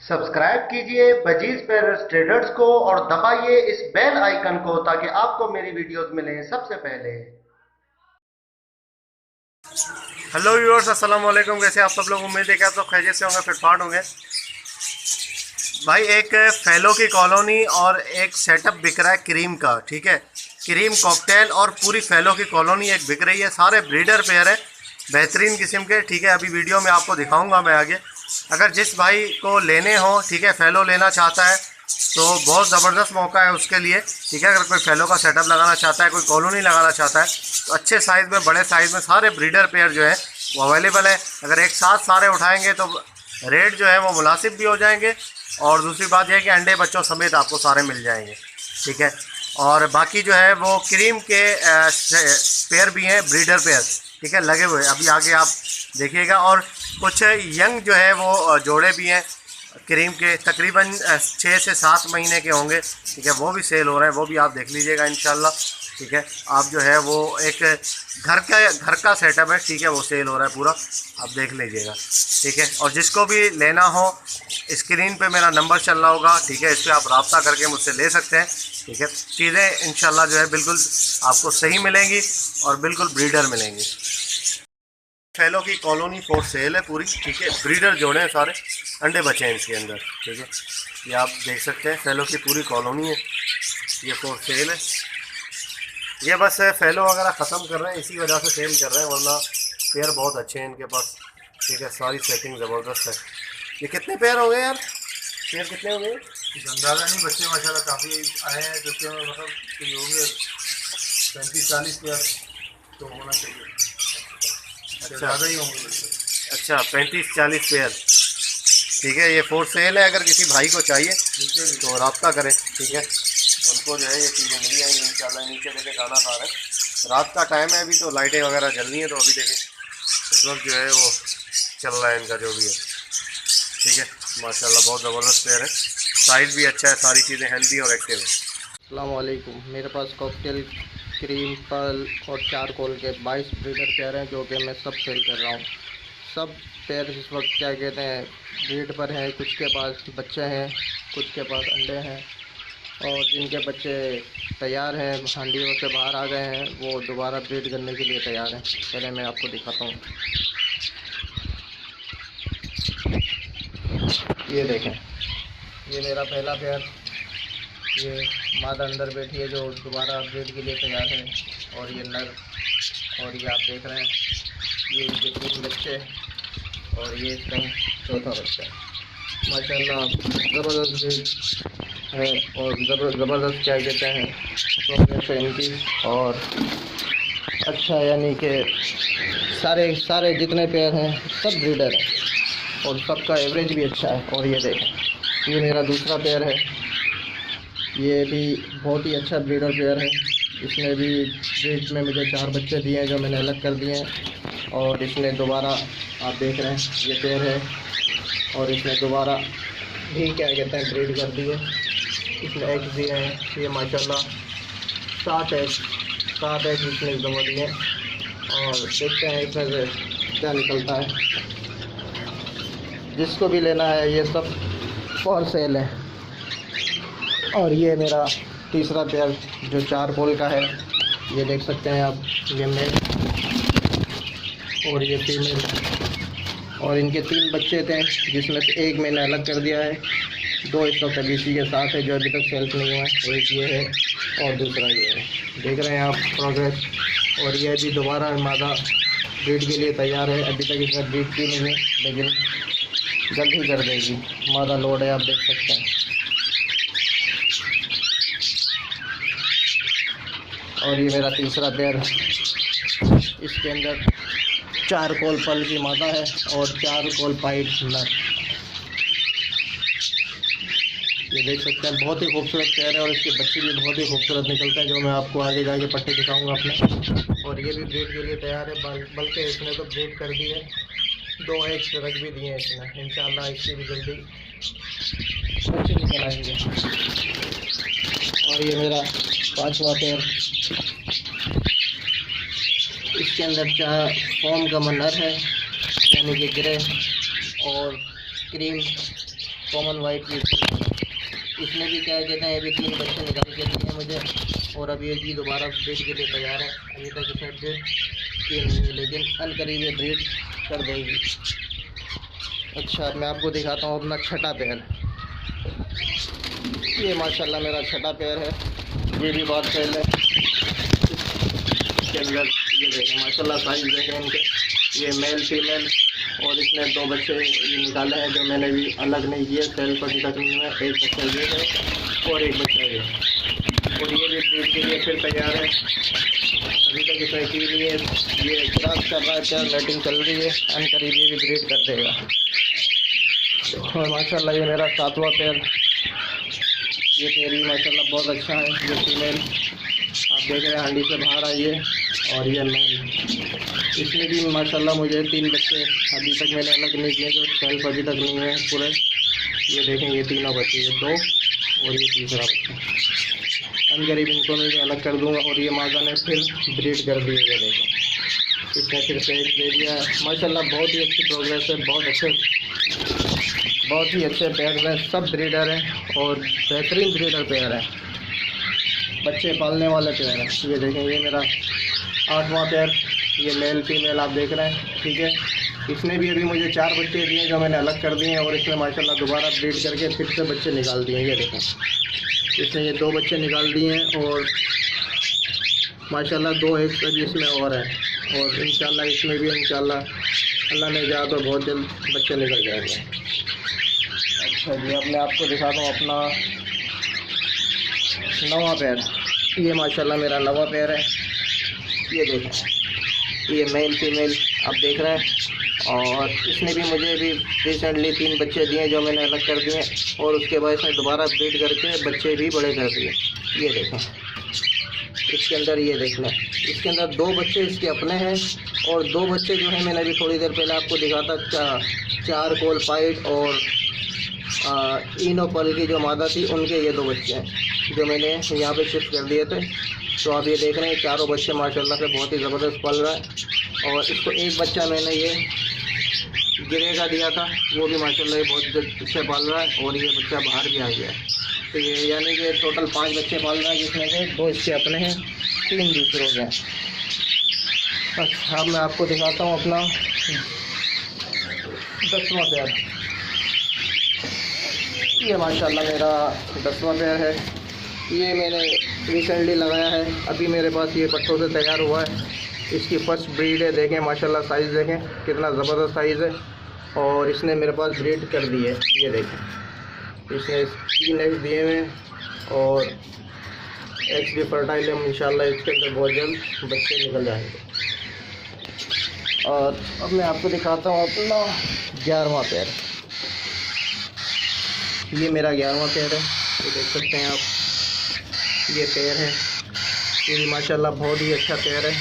Subscribe कीजिए budgies पेरर्स traders को और दबाइए इस बेल आइकन को ताकि आपको मेरी वीडियोस मिलें सबसे पहले। हेलो व्यूअर्स, अस्सलाम वालेकुम। कैसे आप सब लोग? उम्मीद है कि आप सब खैरियत से होंगे, फिटफाट होंगे। भाई एक फैलो की कॉलोनी और एक सेटअप बिक रहा है क्रीम का, ठीक है। क्रीम कॉकटेल और पूरी फैलो की कॉलोनी एक बिक रही है। सारे ब्रीडर पेयर है, बेहतरीन किस्म के, ठीक है। अभी वीडियो में आपको दिखाऊंगा मैं आगे। अगर जिस भाई को लेने हो, ठीक है, फैलो लेना चाहता है तो बहुत ज़बरदस्त मौका है उसके लिए, ठीक है। अगर कोई फैलो का सेटअप लगाना चाहता है, कोई कॉलोनी लगाना चाहता है तो अच्छे साइज़ में, बड़े साइज़ में सारे ब्रीडर पेयर जो है वो अवेलेबल है। अगर एक साथ सारे उठाएंगे तो रेट जो है वो मुनासिब भी हो जाएंगे, और दूसरी बात यह है कि अंडे बच्चों समेत आपको सारे मिल जाएंगे, ठीक है। और बाकी जो है वो क्रीम के पेयर भी हैं, ब्रीडर पेयर, ठीक है, लगे हुए। अभी आगे आप देखिएगा। और कुछ यंग जो है वो जोड़े भी हैं क्रीम के, तकरीबन 6 से 7 महीने के होंगे, ठीक है। वो भी सेल हो रहे हैं, वो भी आप देख लीजिएगा इंशाल्लाह, ठीक है। आप जो है वो एक घर का सेटअप है, ठीक है, वो सेल हो रहा है पूरा, आप देख लीजिएगा, ठीक है। और जिसको भी लेना हो, स्क्रीन पे मेरा नंबर चल रहा होगा, ठीक है, इस पर आप रब्ता करके मुझसे ले सकते हैं, ठीक है। चीज़ें इंशाल्लाह जो है बिल्कुल आपको सही मिलेंगी और बिल्कुल ब्रीडर मिलेंगी। फैलो की कॉलोनी फॉर सेल है पूरी, ठीक है। ब्रीडर जोड़े हैं सारे, अंडे बचे हैं इसके अंदर, ठीक है। ये आप देख सकते हैं, फैलो की पूरी कॉलोनी है, ये फॉर सेल है। ये बस फैलो वगैरह ख़त्म कर रहे हैं, इसी वजह से सेल कर रहे हैं, वरना पेयर बहुत अच्छे हैं इनके पास, ठीक है। सारी सेटिंग ज़बरदस्त है। ये कितने पेयर हो गए यार? पेयर कितने हो गए? अंदाज़ा नहीं, बच्चे माशाल्लाह काफ़ी आए हैं, जो कि मतलब कोई होंगे 35-40 पेयर तो होना चाहिए। अच्छा, ज़्यादा ही होंगे बच्चे। अच्छा, 35-40 पेयर, ठीक है। ये फोर सेल है, अगर किसी भाई को चाहिए तो रब्ता करें, ठीक है। उनको जो है ये चीज़ें मिल जाएंगी इंशाल्लाह। नीचे देखे खाना खा रहे हैं, रात का टाइम है, अभी तो लाइटें वगैरह जल रही हैं, तो अभी देखें इस वक्त जो है वो चल रहा है इनका जो भी है, ठीक है। माशाल्लाह बहुत ज़बरदस्त पेयर है, साइज़ भी अच्छा है, सारी चीज़ें हेल्दी और एक्टिव है। अस्सलाम वालेकुम। मेरे पास कॉकटेल, क्रीम, पर्ल और चारकोल के 22 ब्रीडर पेयर हैं जो कि मैं सब सेल कर रहा हूँ। सब पेयर इस वक्त क्या कहते हैं ब्रीड पर हैं। कुछ के पास बच्चे हैं, कुछ के पास अंडे हैं, और जिनके बच्चे तैयार हैं, हांडियों से बाहर आ गए हैं, वो दोबारा ब्रीड करने के लिए तैयार हैं। पहले मैं आपको दिखाता हूँ, ये देखें, ये मेरा पहला पेयर, ये मादा अंदर बैठी है जो दोबारा अपडेट के लिए तैयार है, और ये नर, और ये आप देख रहे हैं ये इनके 3 बच्चे, और ये इसका चौथा बच्चा। माशाल्लाह ज़बरदस्त ब्रीड है, और ज़बरदस्त क्या कहते हैं प्रोग्रेस है इनकी, और अच्छा, यानी कि सारे जितने पेयर हैं सब ब्रीडर हैं और सबका एवरेज भी अच्छा है। और ये देखें, ये मेरा दूसरा पेयर है, ये भी बहुत ही अच्छा ब्रीडर पेयर है। इसने भी ब्रीड में मुझे 4 बच्चे दिए हैं जो मैंने अलग कर दिए हैं, और इसने दोबारा, आप देख रहे हैं ये पेयर है, और इसने दोबारा भी क्या कहते हैं ब्रीड कर दिए। इसने एग्स दिए हैं, ये माशाल्लाह 7 एग्स इसने जमा दिए हैं, और देखते हैं इसमें से क्या निकलता है। जिसको भी लेना है ये सब फॉर सेल है। और ये मेरा तीसरा पेयर जो चारकोल का है, ये देख सकते हैं आप, ये मेल और ये फीमेल, और इनके 3 बच्चे थे जिसमें से एक मैंने अलग कर दिया है, 2 इस वक्त अभी इसी के साथ है जो अभी तक सेल्फ नहीं हुआ है। एक ये है और दूसरा ये है, देख रहे हैं आप प्रोग्रेस। और ये भी दोबारा मादा ब्रीड के लिए तैयार है, अभी तक इसमें ब्रीड की नहीं है लेकिन जल्द ही कर देगी। मादा लोड है, आप देख सकते हैं। और ये मेरा तीसरा पेयर, इसके अंदर चारकोल पल की मादा है और चारकोल पाइट नर, ये देख सकते हैं। बहुत ही खूबसूरत पेयर है और इसके बच्चे भी बहुत ही खूबसूरत निकलते हैं, जो मैं आपको आगे जाके पट्टी दिखाऊंगा अपने। और ये भी ब्रीड के लिए तैयार है, बल्कि इसने तो ब्रीड कर दी है, 2 एग्स रख भी दिए हैं इसने। इंशाल्लाह इसकी भी जल्दी बच्चे निकल आएंगे। और ये मेरा 5वां पेयर, इसके अंदर 4 फॉर्म का नर है, यानी कि ग्रे और क्रीम कॉमन वाइट की। इसमें भी क्या कहते हैं, अभी 3 बच्चे निकाल के दिए हैं मुझे, और अब ये भी दोबारा ब्रीड के लिए तैयार है। अभी तक इसमें ब्रीड की नहीं है, लेकिन अनकरीब ये ब्रीड कर देगी। अच्छा, अब मैं आपको दिखाता हूँ अपना छठा पैर। ये माशाल्लाह मेरा छठा पैर है। ये भी बहुत पहले इसके अंदर ये देखें माशाल्लाह साइज देखें इनके, ये मेल फीमेल, और इसने 2 बच्चे निकाले हैं जो मैंने भी अलग नहीं किए, सेल पर तक नहीं है। एक बच्चा ये है और एक बच्चा ये, और ये भी ब्रीड के लिए फिर तैयार है। अभी तक इसमें की नहीं है, ये क्रॉस कर रहा है, क्या मैटिंग चल रही है, अनकरीब ये भी ब्रीड कर देगा। और माशाल्लाह ये मेरा 7वां पैर, ये पैर भी माशाल्लाह बहुत अच्छा है। ये फीमेल आप देख रहे हैं हांडी से बाहर आई है, और ये मेल, इसमें भी माशाल्लाह मुझे 3 बच्चे अभी तक मैंने अलग नहीं किए, जो सेल्फ अभी तक नहीं है पूरे। ये देखें ये 3 बच्चे, ये 2 और ये तीसरा बच्चा। अनकरीब इनको मैं अलग कर दूँगा। और ये मादा ने फिर ब्रीड कर दी है, ये देखें इसने फिर से एक दे दिया है। माशाल्लाह बहुत ही अच्छी प्रोग्रेस है, बहुत ही अच्छे पेयर हैं, सब ब्रीडर हैं और बेहतरीन ब्रीडर पेयर हैं, बच्चे पालने वाले पेयर हैं। ये देखें ये मेरा 8वां पेयर, ये मेल फीमेल आप देख रहे हैं, ठीक है। इसने भी अभी मुझे 4 बच्चे दिए जो मैंने अलग कर दिए हैं, और इसने माशाल्लाह दोबारा ब्रीड करके फिर से बच्चे निकाल दिए हैं। ये देखें इसने ये 2 बच्चे निकाल दिए हैं, और माशाल्लाह 2 एक अभी इसमें और हैं, और इंशाल्लाह इसमें भी इंशाल्लाह अल्लाह ने चाहा तो बहुत जल्द बच्चे निकल जाएंगे। अच्छा जी, अब मैं आपको दिखाता हूँ अपना 9वां पैर। ये माशाल्लाह मेरा 9वां पैर है। ये देखें ये मेल फीमेल आप देख रहे हैं, और इसने भी मुझे भी रिसेंटली 3 बच्चे दिए जो मैंने अलग कर दिए, और उसके बाद इसने दोबारा ब्रीड करके बच्चे भी बड़े कर दिए। ये देखें इसके अंदर, ये देख लें इसके अंदर 2 बच्चे इसके अपने हैं, और 2 बच्चे जो हैं मैंने अभी थोड़ी देर पहले आपको दिखाता, 4 कोल फाइट और इनोपल की जो मादा थी उनके ये 2 बच्चे हैं जो मैंने यहाँ पे शिफ्ट कर दिए थे। तो आप ये देख रहे हैं चारों बच्चे माशाल्लाह से बहुत ही ज़बरदस्त पल रहा है, और इसको एक बच्चा मैंने ये गिरे का दिया था, वो भी माशाल्लाह बहुत अच्छे पाल रहा है, और ये बच्चा बाहर भी आ गया है। तो ये यानी कि टोटल 5 बच्चे पाल रहा है, जिसमें से 2 इसके अपने हैं, 3 दूसरों के हैं। अच्छा, अब मैं आपको दिखाता हूँ अपना 10वां पैर। ये माशाल्लाह मेरा 10वां पैर है। ये मैंने रिसेंटली लगाया है, अभी मेरे पास ये पट्टों से तैयार हुआ है। इसकी फर्स्ट ब्रीड है, देखें माशाल्लाह साइज़ देखें कितना ज़बरदस्त साइज़ है, और इसने मेरे पास ब्रीड कर दी है। ये देखें इसने 3 एग्स दिए हुए हैं, और एग्स भी फर्टाइल है, इंशाल्लाह इसके अंदर बहुत जल्द बच्चे निकल जाएंगे। और अब मैं आपको दिखाता हूँ अपना 11वां पैर। ये मेरा 11वां पैर है, ये देख सकते हैं आप, ये पैर है, ये भी माशाल्लाह बहुत ही अच्छा पैर है।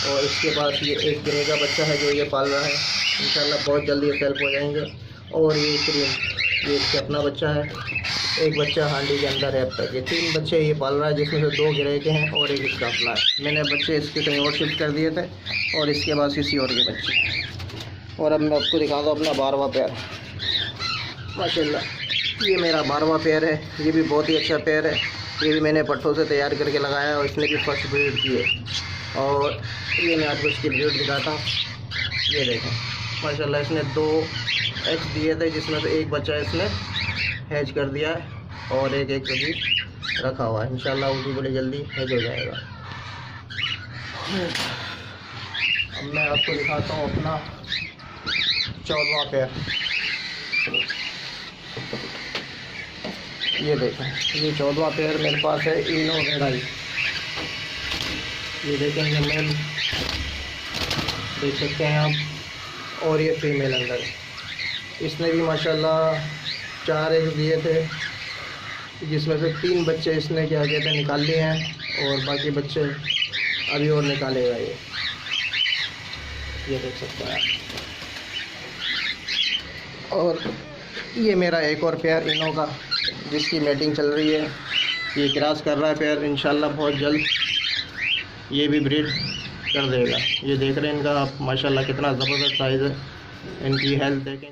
और इसके पास ये एक गिरे का बच्चा है जो ये पाल रहा है, इंशाल्लाह बहुत जल्दी ये सेल्फ हो जाएंगे। और ये क्रीम, ये इसके अपना बच्चा है, एक बच्चा हांडी के अंदर है। अब तक ये 3 बच्चे ये पाल रहा है, जिसमें से 2 गिरे के हैं और एक इसका अपना है। मैंने बच्चे इसके कहीं और शिफ्ट कर दिए थे, और इसके बाद किसी और के बच्चे। और अब मैं आपको दिखाता हूँ अपना 12वां पैर। माशाल्लाह ये मेरा 12वां पैर है, ये भी बहुत ही अच्छा पैर है। ये भी मैंने पट्टों से तैयार करके लगाया है, और इसने भी फर्स्ट ब्रीड की है। और ये मैं आपको इसकी ब्रीड दिखाता हूँ। ये देखें माशाल्लाह इसने 2 एग्स दिए थे, जिसमें से एक बच्चा इसने हैज कर दिया है, और एक अभी रखा हुआ है। इंशाल्लाह वो भी बड़ी जल्दी हैज हो जाएगा। अब मैं आपको दिखाता हूँ अपना 14वां पैर। ये देखें ये 14वां पैर मेरे पास है, इनो रेडाई। ये देखें ये मेल देख सकते हैं आप, और ये फीमेल अंदर। इसने भी माशाल्लाह 4 एग्स दिए थे, जिसमें से 3 बच्चे इसने क्या कहते हैं निकाल लिए हैं, और बाकी बच्चे अभी और निकालेगा ये देख सकते हैं। और ये मेरा एक और पेयर इनो का, जिसकी मैटिंग चल रही है, ये क्रॉस कर रहा है पेयर, इंशाल्लाह बहुत जल्द ये भी ब्रीड कर देगा। ये देख रहे हैं इनका आप माशाल्लाह कितना ज़बरदस्त साइज़ है, इनकी हेल्थ देखें।